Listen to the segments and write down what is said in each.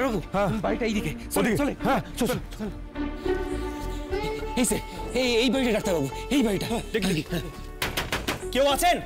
ডাক্তারবাবু বাড়িটা এইদিকে, চলে। হ্যাঁ চল। এই সে এই বাড়িটা ডাক্তারবাবু, এই বাড়িটা। কেউ আছেন?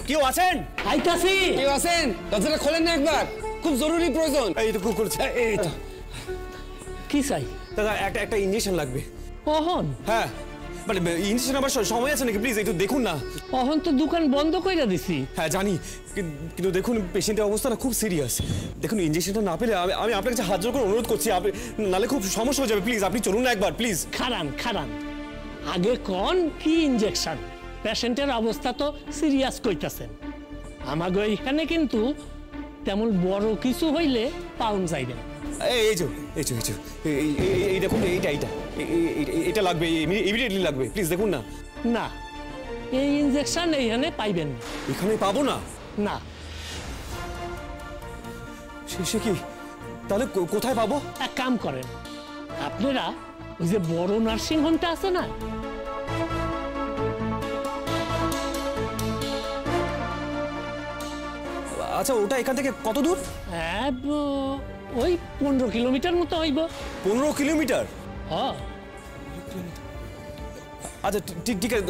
কেউ আছেন? আইতাছি। কেউ আছেন? দরজাটা খোলেন না একবার, খুব জরুরি প্রয়োজন। এই তো খুব করেছে। এই তো কি চাই দাদা? একটা ইনজেকশন লাগবে। অহন? হ্যাঁ মানে ইনজেকশন আবার সময় আছে নাকি? প্লিজ একটু দেখুন না। অহন তো দোকান বন্ধ কইরা দিছি। হ্যাঁ জানি, কিন্তু দেখুন পেশেন্টের অবস্থা না খুব সিরিয়াস। দেখুন ইনজেকশনটা না পেলে আমি আপনার কাছে হাত জোর করে অনুরোধ করছি, নালে খুব সমস্যা হয়ে যাবে। প্লিজ আপনি চলুন না একবার, প্লিজ। খারান আগে কোন কি ইনজেকশন? পেশেন্টের অবস্থা তো সিরিয়াস কইতাছেন। আমাগো এখানে কিন্তু তেমন বড় কিছু হইলে পাউন্ড যাইবে না। এই দেখুন, এইটা লাগবে, ইমিডিয়েটলি লাগবে। প্লিজ দেখুন না। না, এই ইনজেকশন এইখানে পাইবেন না। এখানে পাবো না? না। শেষে কি তাহলে কোথায় পাবো? এক কাম করেন আপনারা, ওই যে বড় নার্সিং হোমটা আছে না, আচ্ছা ওটা এখান থেকে কত দূর? হ্যাঁ ওই 15 কিলোমিটার মতো হইব। 15 কিলোমিটার? হ্যাঁ। আচ্ছা ঠিক আছে,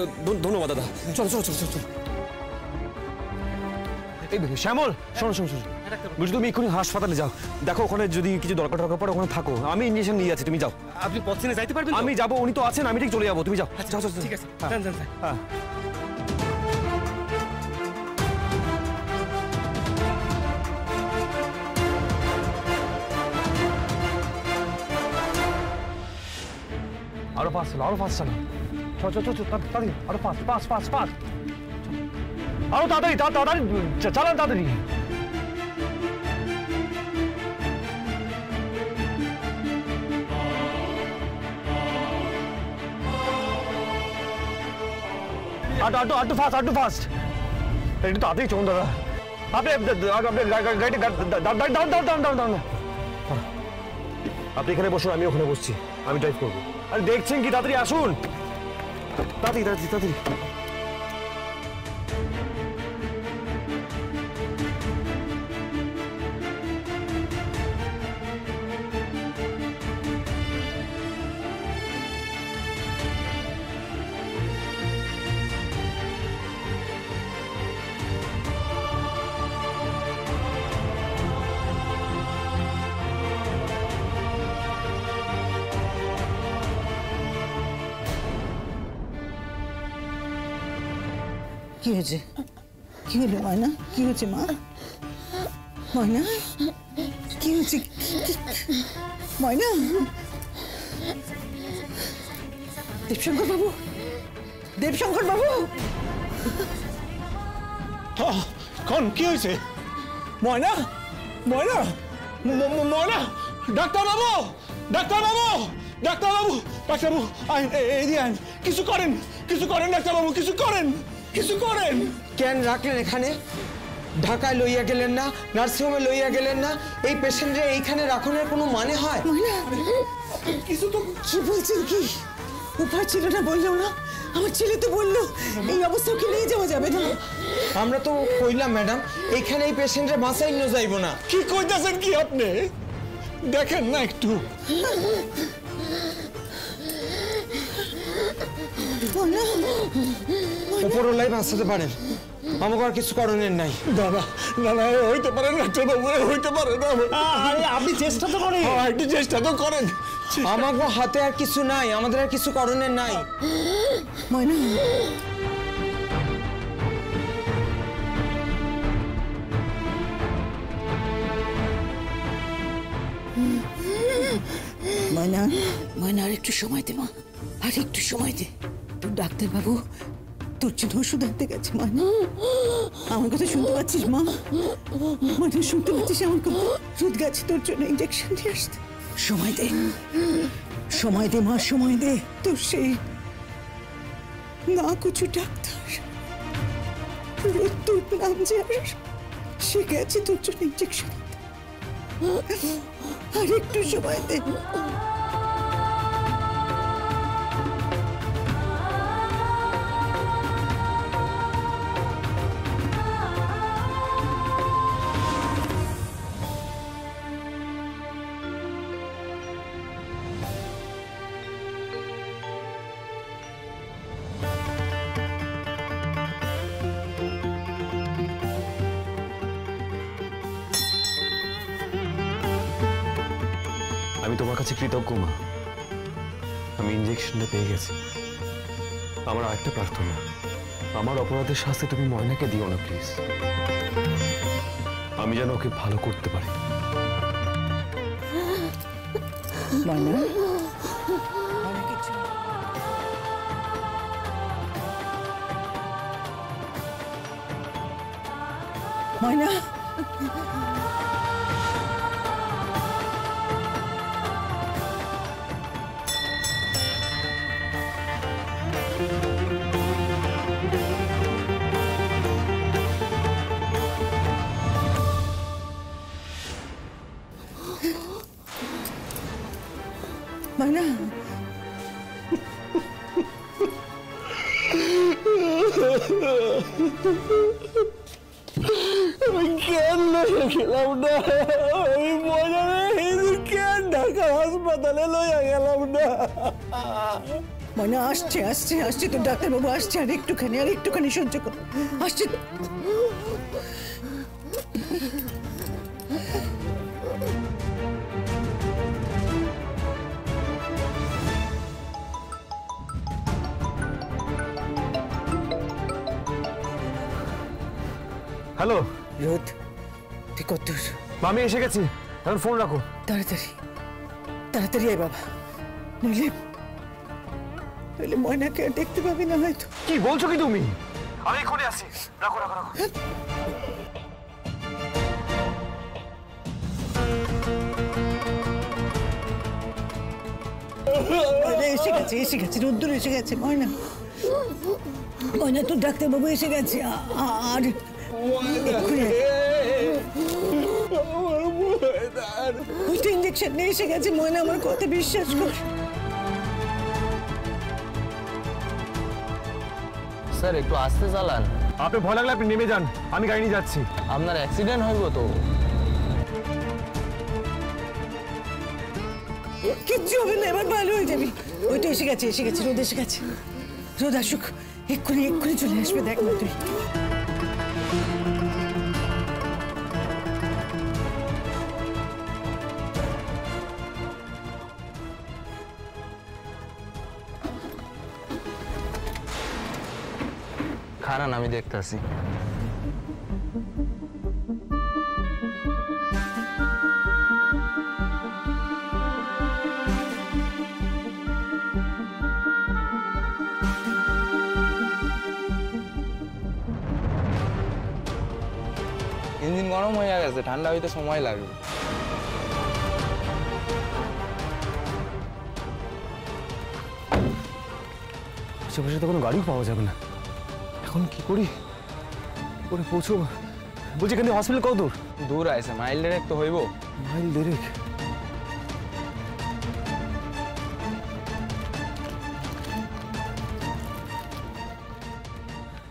ধন্যবাদ দাদা। চলো। এই শ্যামল, শোনো বলছি তুমি এক্ষুনি হাসপাতালে যাও, দেখো ওখানে যদি কিছু দরকার পড়ে ওখানে থাকো। আমি ইঞ্জেকশন নিয়ে যাচ্ছি, তুমি যাও। আপনি পথ চিনে যাইতে পারবেন? আমি যাবো, উনি তো আছেন, আমি ঠিক চলে যাবো, তুমি যাও। যাও। ঠিক আছে, যান। হ্যাঁ আরো ফাস্ট চালা। চল তাড়াতাড়ি, আরো ফাস্ট। আরো তাড়াতাড়ি চালান, তাড়াতাড়ি। আটু ফাস্ট। একটু তাড়াতাড়ি চলুন দাদা। আপনি এখানে বসুন, আমি ওখানে বসছি, আমি ড্রাইভ করবো। আরে দেখছেন কি, তাড়াতাড়ি আসুন, তাড়াতাড়ি। কি হয়েছে? কি হলো ময়না? কি হয়েছে মা? ময়না কি হয়েছে? ময়না, দেবশঙ্কর বাবু। কোন কি হয়েছে? ময়না ডাক্তারবাবু আইন, কিছু করেন ডাক্তারবাবু, কিছু করেন। কেন রাখলেন এখানে? ঢাকায় লইয়া গেলেন না, নার্সিংহোমে লইয়া গেলেন না? এই পেশেন্টে এইখানে রাখনের কোনো মানে হয়? কিছু তো কি বলছেন? কি উপায় ছিল না বললো না? আমার ছেলে তো বললো এই অবস্থা কি নিয়ে যাওয়া যাবে না। আমরা তো কইলাম ম্যাডাম, এইখানে এই পেশেন্টের বাঁচাই নিয়ে যাইব না। কি কইতাছেন কি আপনি? দেখেন না একটু। উপরওয়ালাই বাঁচাতে পারেন, আমাকে আর কিছু করণের নাই। না হইতে পারে না, হইতে পারে না। আপনি চেষ্টা তো করেন। একটু চেষ্টা তো করেন। আমাকে হাতে আর কিছু নাই, আমাদের আর কিছু করণের নাই। ময়না, ময়না আর একটু সময় দে মা, আর একটু সময় দে। তোর ডাক্তারবাবু তোর জন্য ওষুধ আনতে গেছে। ময়না, আমার কথা শুনতে পাচ্ছিস মা? ময়না শুনতে পাচ্ছিস আমার কথা? রোদ গেছে তোর জন্য ইঞ্জেকশন দিয়ে আসতে। সময় দে মা, সময় দে। তোর সেই না কিছু ডাক্তার তোর নাম যে সে গেছে তোর জন্য ইঞ্জেকশন। আর একটু সময় দে। তোমার কাছে কৃতজ্ঞ মা, আমি ইঞ্জেকশনটা পেয়ে গেছি। আমার আরেকটা প্রার্থনা, আমার অপরাধের শাস্তি তুমি ময়নাকে দিও না প্লিজ। আমি যেন ওকে ভালো করতে পারি। ময়না ময়না ময়না কেন গেলাম না? আমি ময়নারে কেন ঢাকা হাসপাতালে লইয়া গেলাম না? ময়না আসছে আসছে আসছে, তোর ডাক্তারবাবু আসছে, আর একটুখানি সহ্য কর, আসছে। হ্যালো রোদ, তুই কত? আমি এসে গেছি, এখন ফোন রাখো। তাড়াতাড়ি তাড়াতাড়ি আয় বাবা, নইলে নইলে ময়নাকে আর দেখতে পাবি না হয়তো। কি বলছো কি তুমি? আমি এক্ষুনি আসছি, রাখো রাখো রাখো। ময়না এসে গেছে রোদ্দুর এসে গেছে। ময়না ময়না, তোর ডাক্তারবাবু এসে গেছে। আর এক্ষুনি ওইটা ইঞ্জেকশন নিয়ে এসে গেছে। ময়না, আমার কথা বিশ্বাস কর। স্যার একটু আস্তে চালান। আপনি ভয় লাগলে আপনি নেমে যান, আমি গাড়ি নিয়ে যাচ্ছি। আপনার অ্যাক্সিডেন্ট হইব তো। কিচ্ছু হবে না, এবার ভালো হয়ে যাবি। ওইটা এসে গেছে রোদ এসে গেছে। রোদ আসুক, এক্ষুনি চলে আসবে, দেখ না তুই। খারান, আমি দেখতাছি। ইঞ্জিন গরম হয়ে গেছে, ঠান্ডা হইতে সময় লাগবে। আশেপাশে তো কোনো গাড়িও পাওয়া যাবে না, এখন কি করি? করে পৌঁছবো? বলছি এখানে হসপিটাল কত দূর? দূর আছে, মাইল দেড়েক তো হইব। মাইল দেড়েক?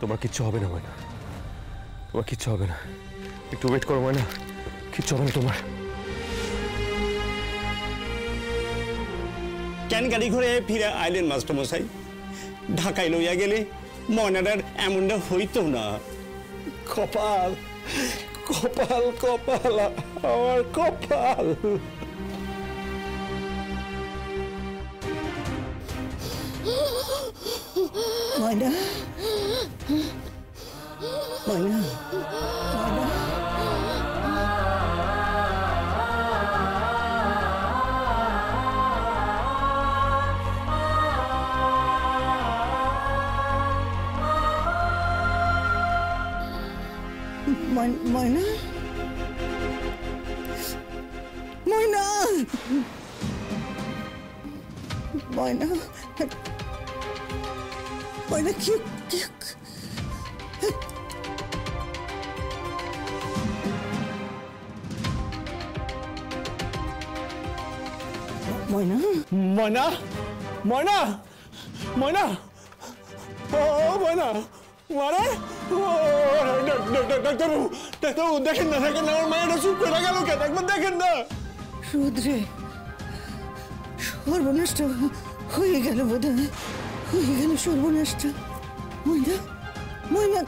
তোমার কিচ্ছু হবে না ময়না, তোমার কিচ্ছু হবে না। একটু ওয়েট করো ময়না, কিচ্ছু হবে না তোমার। কেন গাড়ি ঘুরে ফিরে আইলেন মাস্টারমশাই? ঢাকায় লইয়া গেলে ময়নাটার এমনটা হইতো না। কপাল কপাল কপাল, আমার কপাল। ময়না ময়না ময়না ময়না ময়না ময়না, কি ময়না ময়না ময়না ময়না, ও ময়না, মারে ডাক্তারবাবু, ডাক্তারবাবু দেখেন না, দেখেন না, আমার মায়েরা চুপ করে গেল কেন? একবার দেখেন না। রুদ্রে, সর্বনাশটা হয়ে গেল বোধহয়, হয়ে গেল সর্বনাশটা। ময়না ময়না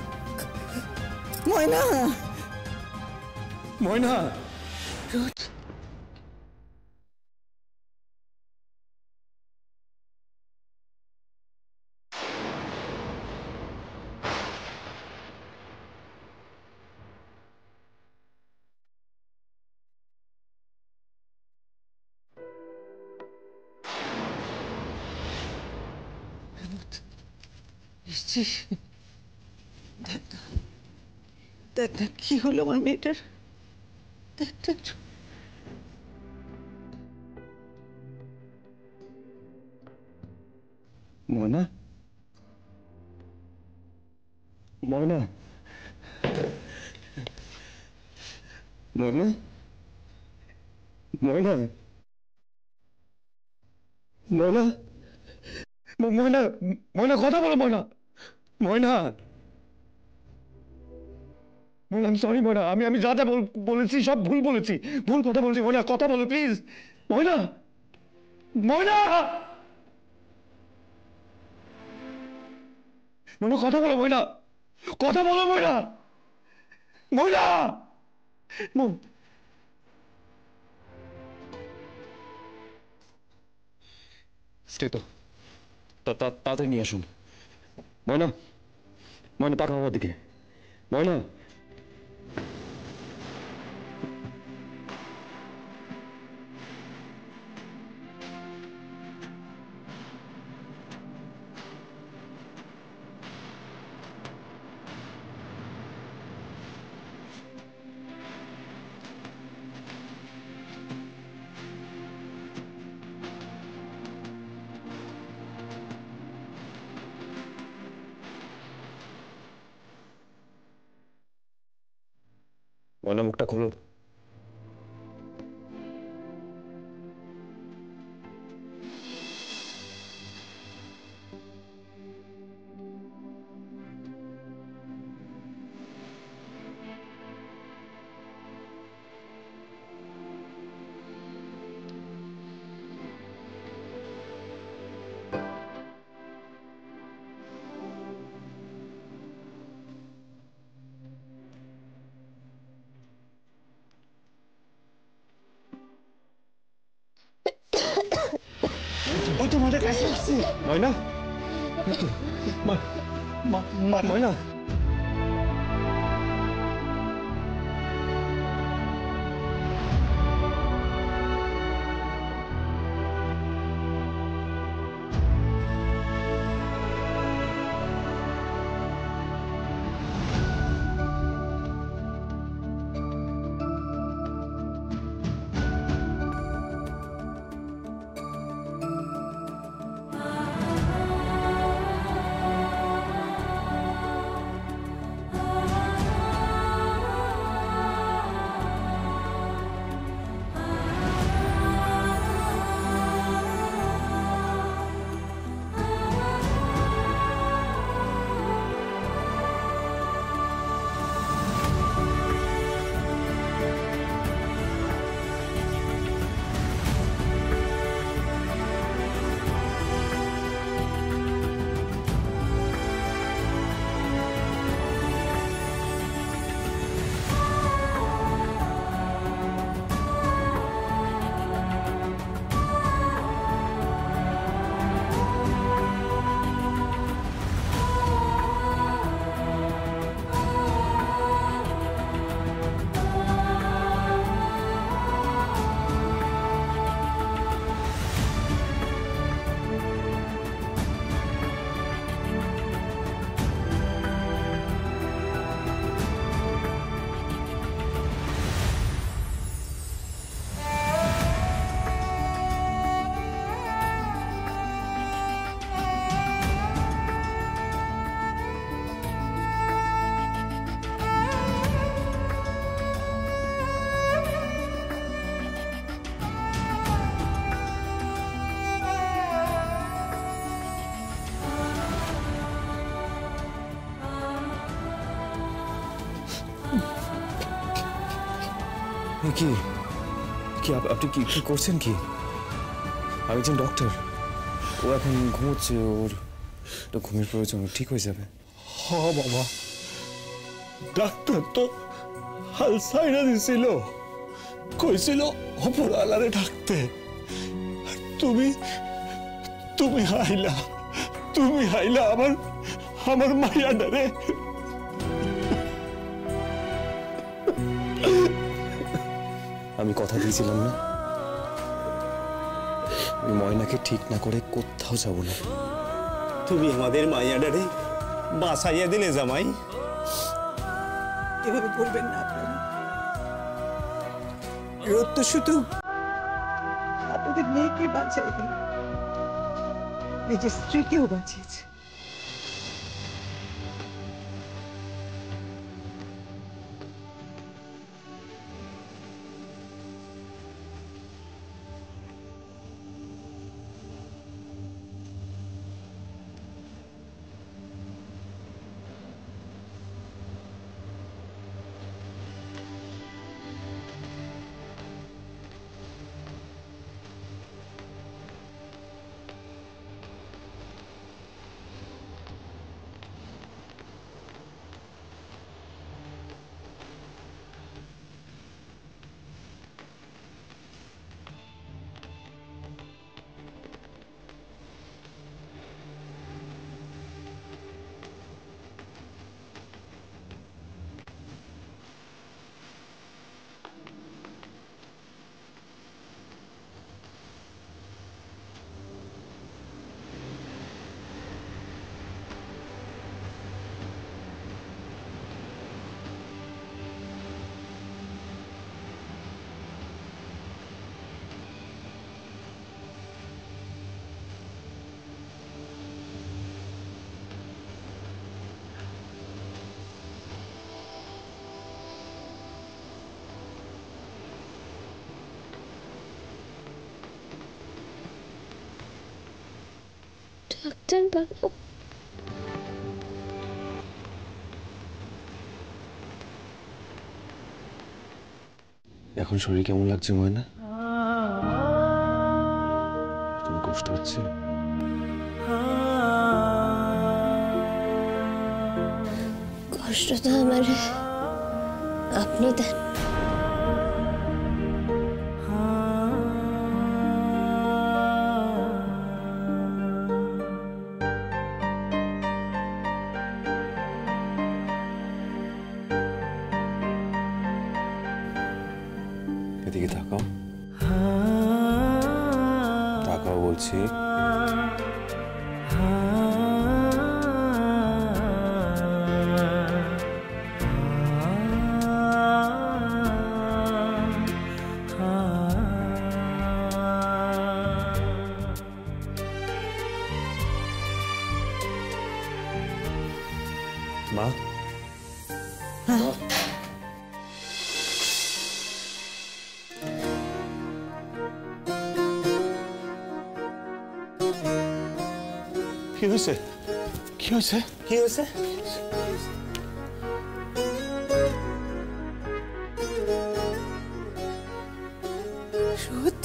ময়না ময়না, রোদ, আসছিস? দেখ না, দেখ না কি হলো আমার মেয়েটার, দেখ না একটু। ময়না, ময়না, ময়না, ময়না, ময়না, ময়না, ময়না কথা বলো ময়না, ময়না, ময়না আমি সরি ময়না, আমি যা যা বলেছি সব ভুল বলেছি, ভুল কথা বলেছি ময়না, কথা বলো প্লিজ ময়না, ময়না, ময়না কথা বলো ময়না, কথা বলো ময়না, ময়না, তো তাড়াতাড়ি নিয়ে আসুন। ময়না, ময়না তাকাও আমার দিকে, ময়না। ময়না মুখটা খোলো। ওই তো আমাদের কাছে আসছে ময়না, ময়না, কি কি আপনি কি কি করছেন? কি আমি একজন ডক্টর, ও এখন ঘুমোচ্ছে, ওর ঘুমের প্রয়োজন, ঠিক হয়ে যাবে। হ্যাঁ বাবা, ডাক্তার তো হাল ছাইড়া দিছিল, কইছিল অপরালারে ডাকতে। তুমি তুমি হাইলা, তুমি হাইলা আমার আমার মাইয়াডারে। আমি কথা দিয়েছিলাম না, আমি ময়নাকে ঠিক না করে কোথাও যাব না। তুমি আমাদের মাইয়াডারে বাঁচাইয়া দিলে জামাই। এভাবে বলবেন না আপনারা। রোদ তো শুধু আপনাদের মেয়েকে বাঁচায়নি, নিজের স্ত্রীকেও বাঁচিয়েছে। ডাক্তারবাবু, এখন শরীর কেমন লাগছে ময়না? তুমি কষ্ট হচ্ছে? কষ্ট তো আমার আপনি দেন। এদিকে তাকাও, তাকাও বলছি। মা, কি হয়েছে? কি হয়েছে? কি হয়েছে? রোদ,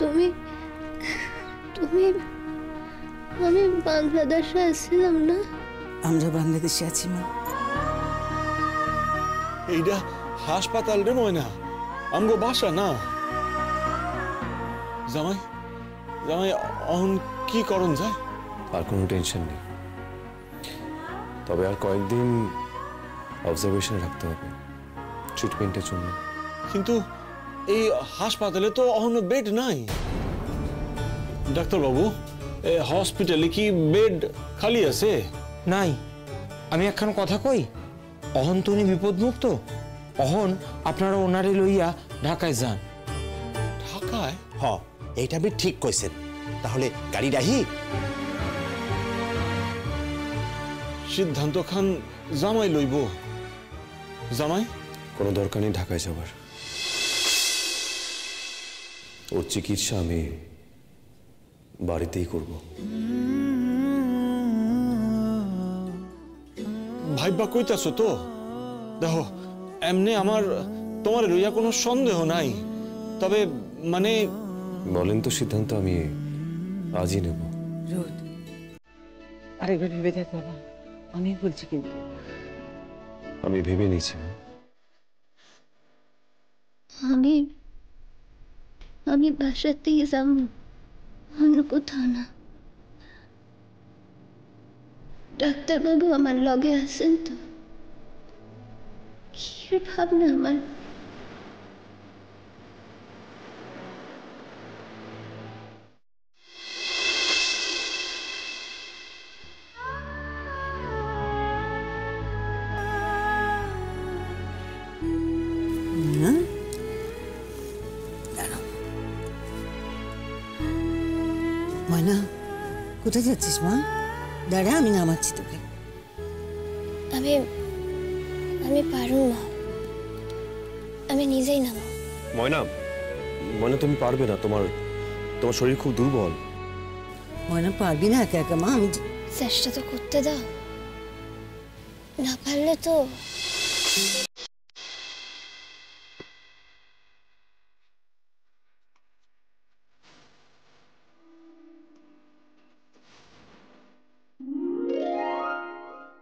তুমি তুমি আমি বাংলাদেশে আসছিলাম না? আমরা বাংলাদেশে আছি মা। এইটা হাসপাতাল রে ময়না, আমগো বাসা না। জামাই, জামাই অহন কি করণ যায়? আর কোনো টেনশন নেই, তবে আর কয়েকদিন অবজারভেশনে রাখতে হবে ট্রিটমেন্টের জন্য। কিন্তু এই হাসপাতালে তো অহন বেড নাই। ডাক্তারবাবু, হসপিটালে কি বেড খালি আছে? নাই। আমি একখান কথা কই, অহন তো উনি বিপদমুক্ত। অহন আপনারা ওনারে লইয়া ঢাকায় যান। ঢাকায়? হ, এইটা আপনি ঠিক কইছেন। তাহলে গাড়ি রাহি? সিদ্ধান্ত খান জামাই লইব। জামাই, কোনো দরকার নেই ঢাকায় যাবার। ওর চিকিৎসা আমি বাড়িতেই করব। ভাইবা কইতাছো তো? দেখো, এমনি আমার তোমার লইয়া কোনো সন্দেহ নাই, তবে মানে বলেন তো, সিদ্ধান্ত আমি আজই নেব। রোদ, আরেকবার ভেবে দেখ বাবা, আমি বলছি কিন্তু। আমি ভেবে নিয়েছি। আমি বাসাতেই যাব, অন্য কোথাও না। ডাক্তারবাবু আমার লগে আছেন তো? কি ভাবনা আমার? ময়না, কোথায় যাচ্ছিস মা? দাঁড়া, আমি নামাচ্ছি তোকে। আমি পারুম না, আমি নিজেই নামো। ময়না, ময়না তুমি পারবে না, তোমার শরীর খুব দুর্বল। ময়না, পারবি না একা একা মা, আমি চেষ্টা তো করতে দাও, না পারলে তো